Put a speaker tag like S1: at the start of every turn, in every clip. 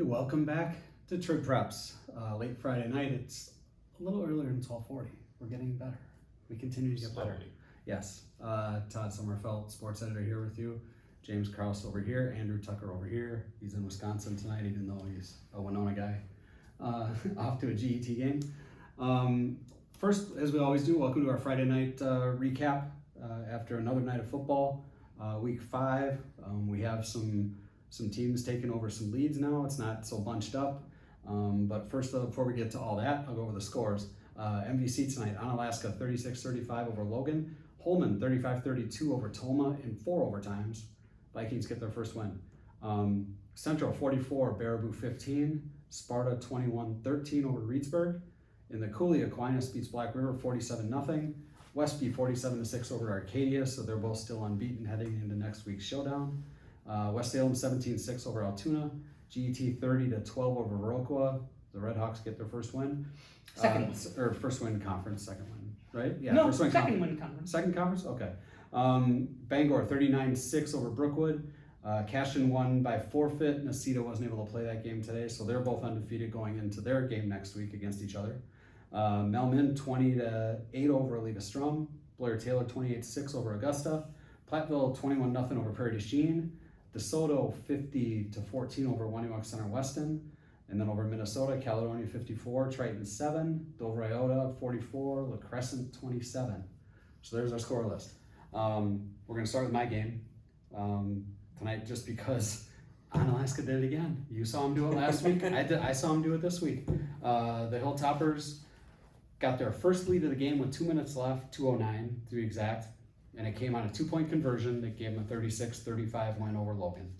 S1: welcome back to TribPreps. Late Friday night, it's a little earlier than 12:40. We're getting better. We continue to get better. Yes. Todd Sommerfeldt, sports editor, here with you. James Krause over here. Andrew Tucker over here. He's in Wisconsin tonight, even though he's a Winona guy. Off to a GET game. First, as we always do, welcome to our Friday night recap after another night of football. Week 5, we have some teams taking over some leads now. It's not so bunched up. But first, before we get to all that, I'll go over the scores. MVC tonight, Onalaska 36-35 over Logan. Holman 35-32 over Toma in 4 overtimes. Vikings get their first win. Central 44, Baraboo 15. Sparta 21-13 over Reedsburg. In the Cooley, Aquinas beats Black River 47-0. Westby 47-6 over Arcadia, so they're both still unbeaten heading into next week's showdown. West Salem 17-6 over Altoona. GET 30-12 over Viroqua. The Redhawks get their first win. First win conference, second win, right? Yeah,
S2: no,
S1: first win
S2: second win conference.
S1: Second conference? Okay. Bangor 39-6 over Brookwood. Cashin won by forfeit. Nacita wasn't able to play that game today, so they're both undefeated going into their game next week against each other. Melman 20-8 over Oliva Strum. Blair Taylor 28-6 over Augusta. Platteville 21-0 over Prairie du Chien. DeSoto 50-14 over Waniwak Center Weston. And then over Minnesota, Caledonia 54, Triton 7, Dover Iota 44, La Crescent 27. So there's our score list. We're going to start with my game tonight just because Onalaska did it again. You saw him do it last week. I saw him do it this week. The Hilltoppers got their first lead of the game with 2 minutes left, 2:09 to be exact. And it came on a 2-point conversion that gave them a 36-35 win over Logan.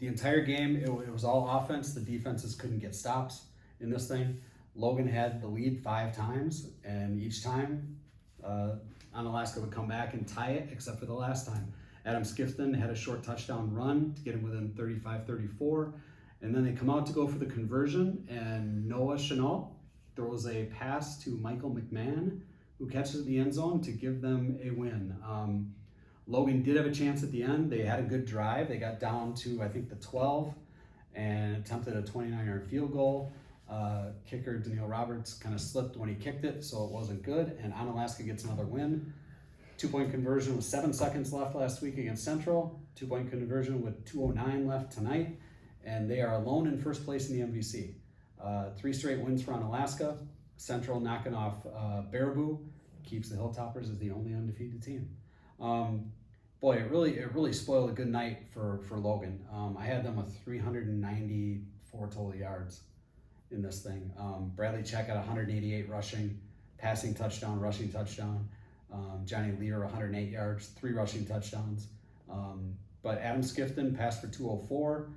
S1: The entire game, it was all offense. The defenses couldn't get stops in this thing. Logan had the lead 5 times, and each time Onalaska would come back and tie it, except for the last time. Adam Skifton had a short touchdown run to get him within 35-34, and then they come out to go for the conversion, and Noah Chenault throws a pass to Michael McMahon, who catches it in the end zone to give them a win. Logan did have a chance at the end. They had a good drive. They got down to, I think, the 12 and attempted a 29-yard field goal. Kicker Daniil Roberts kind of slipped when he kicked it, so it wasn't good. And Onalaska gets another win. 2-point conversion with 7 seconds left last week against Central. 2-point conversion with 2:09 left tonight. And they are alone in first place in the MVC. 3 straight wins for Onalaska. Central knocking off Baraboo keeps the Hilltoppers as the only undefeated team. Boy, it really spoiled a good night for Logan. I had them with 394 total yards in this thing. Bradley Check at 188 rushing, passing touchdown, rushing touchdown. Johnny Lear 108 yards, 3 rushing touchdowns. But Adam Skifton passed for 204,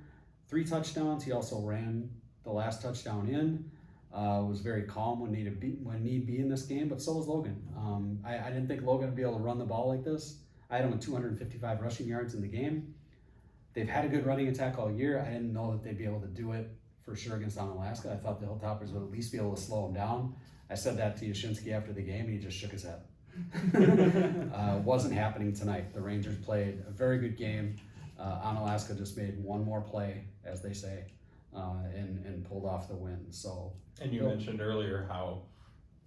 S1: 3 touchdowns. He also ran the last touchdown in. Was very calm when need be in this game, but so was Logan. I didn't think Logan would be able to run the ball like this. I had him with 255 rushing yards in the game. They've had a good running attack all year. I didn't know that they'd be able to do it for sure against Onalaska. I thought the Hilltoppers would at least be able to slow them down. I said that to Yashinsky after the game, and he just shook his head. Wasn't happening tonight. The Rangers played a very good game. Onalaska just made one more play, as they say, and pulled off the win. So.
S3: And you mentioned earlier how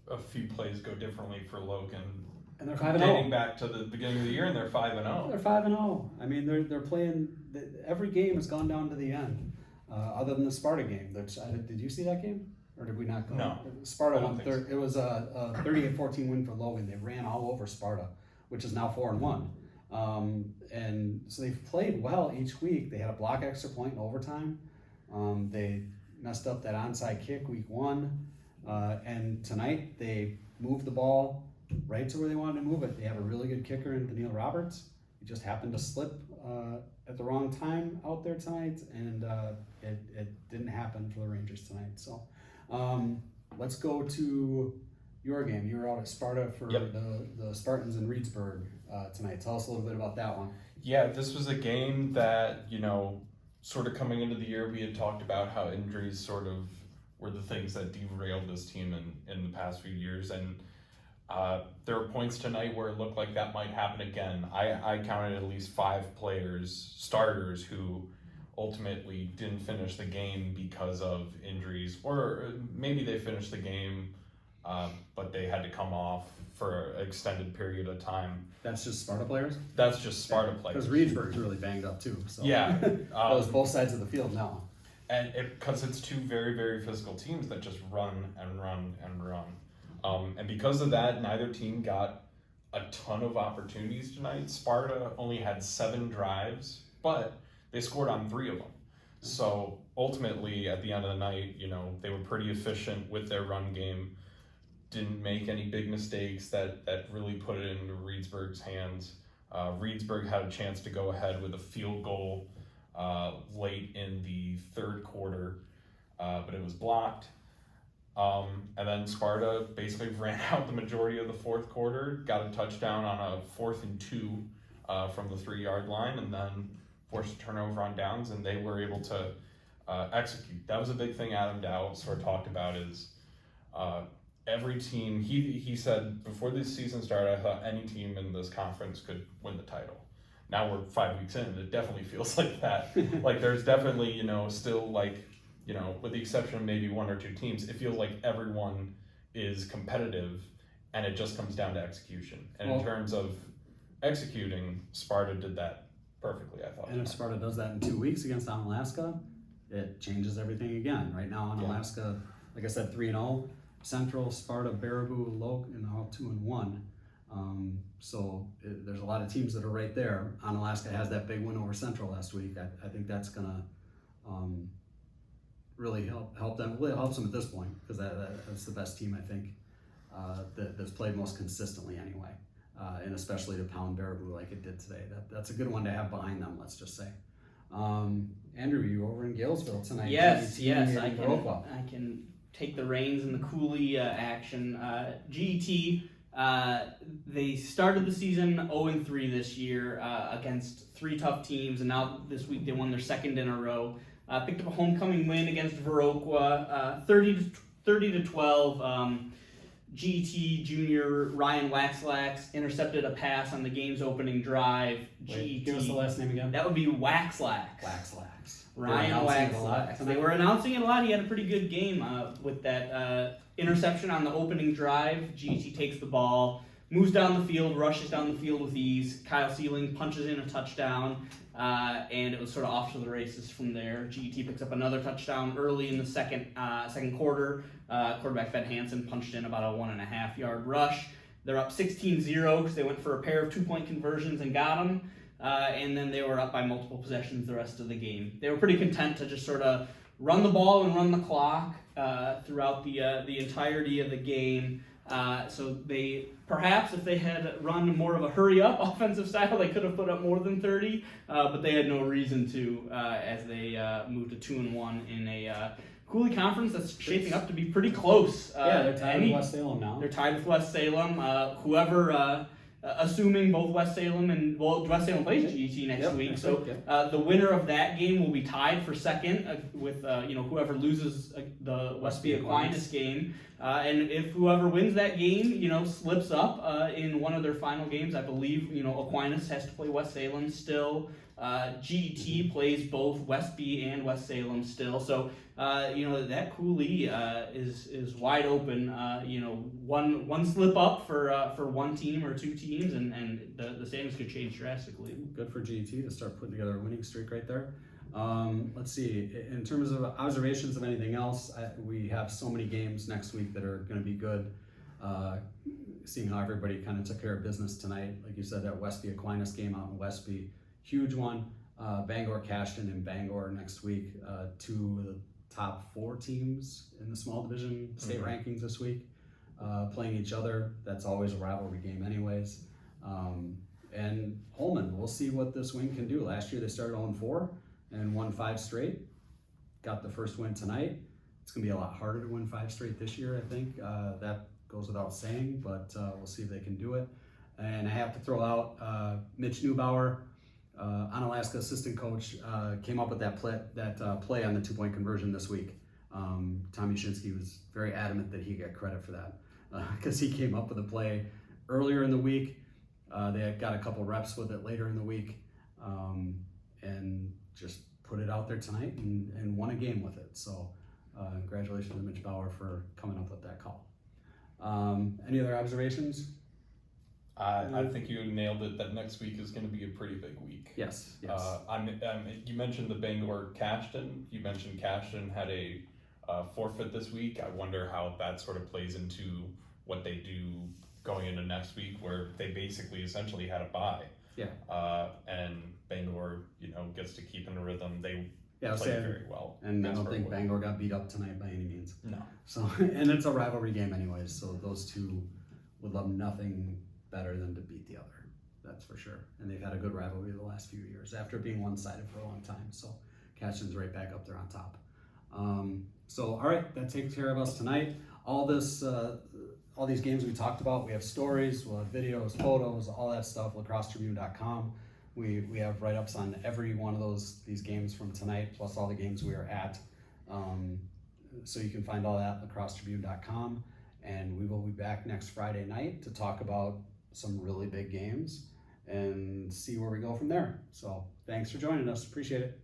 S3: a few plays go differently for Logan.
S1: And they're 5-0.
S3: Dating back to the beginning of the year, and they're 5-0.
S1: They're 5-0. I mean, they're playing. Every game has gone down to the end, other than the Sparta game. Did you see that game, or did we not go?
S3: No.
S1: Sparta won. It was a 38-14 win for Logan. They ran all over Sparta, which is now 4-1. And so they've played well each week. They had a block extra point in overtime. They messed up that onside kick week 1, and tonight they moved the ball right to where they wanted to move it. They have a really good kicker in Daniil Roberts. He just happened to slip at the wrong time out there tonight, and it didn't happen for the Rangers tonight. So let's go to your game. You were out at Sparta for the Spartans in Reedsburg tonight. Tell us a little bit about that one.
S3: Yeah, this was a game that, sort of coming into the year, we had talked about how injuries sort of were the things that derailed this team in the past few years. And there were points tonight where it looked like that might happen again. I counted at least 5 players, starters, who ultimately didn't finish the game because of injuries, or maybe they finished the game, but they had to come off for an extended period of time.
S1: That's just Sparta players?
S3: That's just Sparta players.
S1: Because Reedsburg's really banged up too. So.
S3: Yeah.
S1: Those both sides of the field now.
S3: And because it's two very, very physical teams that just run and run and run. And because of that, neither team got a ton of opportunities tonight. Sparta only had 7 drives, but they scored on 3 of them. So ultimately, at the end of the night, they were pretty efficient with their run game. Didn't make any big mistakes that really put it into Reedsburg's hands. Reedsburg had a chance to go ahead with a field goal late in the 3rd quarter, but it was blocked. And then Sparta basically ran out the majority of the 4th quarter, got a touchdown on a 4th and 2 from the 3-yard line, and then forced a turnover on downs, and they were able to execute. That was a big thing Adam Dow sort of talked about is every team, he said before this season started, I thought any team in this conference could win the title. Now we're 5 weeks in, and it definitely feels like that. Like there's definitely, still with the exception of maybe 1 or 2 teams, it feels like everyone is competitive, and it just comes down to execution. And in terms of executing, Sparta did that perfectly, I thought.
S1: And if Sparta does that in 2 weeks against Onalaska, it changes everything again. Right now, Onalaska, like I said, 3-0. Central, Sparta, Baraboo, Loc, and all 2-1. So there's a lot of teams that are right there. Onalaska has that big win over Central last week. I think that's gonna really help them. Well, it helps them at this point because that's the best team I think that's played most consistently anyway, and especially to pound Baraboo like it did today. That's a good one to have behind them. Let's just say. Andrew, you over in Galesville tonight?
S2: Yes, I can take the reins in the Cooley action. GET, they started the season 0-3 this year against 3 tough teams, and now this week they won their 2nd in a row. Picked up a homecoming win against Viroqua, 30-12. GET junior Ryan Waxlax intercepted a pass on the game's opening drive.
S1: Wait, give us the last name again.
S2: That would be Waxlax. Ryan Waxlax. They were announcing it a lot. He had a pretty good game with that interception on the opening drive. GET takes the ball, moves down the field, rushes down the field with ease. Kyle Sealing punches in a touchdown, and it was sort of off to the races from there. GET picks up another touchdown early in the second quarter. Quarterback Ben Hansen punched in about a 1.5-yard rush. They're up 16-0 because they went for a pair of 2-point conversions and got them. And then they were up by multiple possessions the rest of the game. They were pretty content to just sort of run the ball and run the clock throughout the entirety of the game. So they, perhaps if they had run more of a hurry-up offensive style, they could have put up more than 30, but they had no reason to as they moved to 2-1 in a Cooley Conference that's shaping up to be pretty close.
S1: They're tied with West Salem now.
S2: They're tied with West Salem. Whoever... assuming both West Salem West Salem plays GET next week, so the winner of that game will be tied for 2nd with whoever loses the Westby Aquinas game, and if whoever wins that game slips up in one of their final games, I believe Aquinas has to play West Salem still. GET plays both Westby and West Salem still, so that Cooley is wide open. One slip up for one team or 2 teams, and the standings could change drastically.
S1: Good for GET to start putting together a winning streak right there. Let's see. In terms of observations of anything else, we have so many games next week that are going to be good. Seeing how everybody kind of took care of business tonight, like you said, that Westby Aquinas game out in Westby, huge one. Bangor Cashton and Bangor next week, 2 of the top 4 teams in the small division state rankings this week, playing each other. That's always a rivalry game anyways. And Holman, we'll see what this win can do. Last year they started 0-4 and won 5 straight. Got the first win tonight. It's going to be a lot harder to win 5 straight this year, I think. That goes without saying, but we'll see if they can do it. And I have to throw out Mitch Neubauer, Onalaska assistant coach, came up with that play on the 2-point conversion this week. Tommy Shinsky was very adamant that he get credit for that because he came up with a play earlier in the week. They got a couple reps with it later in the week, and just put it out there tonight and won a game with it. So congratulations to Mitch Bauer for coming up with that call. Any other observations?
S3: I think you nailed it. That next week is going to be a pretty big week.
S1: Yes.
S3: You mentioned the Bangor Cashton. You mentioned Cashton had a forfeit this week. I wonder how that sort of plays into what they do going into next week, where they basically essentially had a bye.
S1: Yeah.
S3: And Bangor, gets to keep in a rhythm. They played very well.
S1: And I don't think Bangor got beat up tonight by any means.
S3: No.
S1: So, and it's a rivalry game anyways, so those two would love nothing better than to beat the other. That's for sure. And they've had a good rivalry the last few years after being one-sided for a long time. So Cashton's right back up there on top. So, all right, that takes care of us tonight. All these games we talked about, we have stories, we'll have videos, photos, all that stuff, lacrossetribune.com. We have write-ups on every one of these games from tonight, plus all the games we are at. So you can find all that at lacrossetribune.com. And we will be back next Friday night to talk about some really big games and see where we go from there. So thanks for joining us. Appreciate it.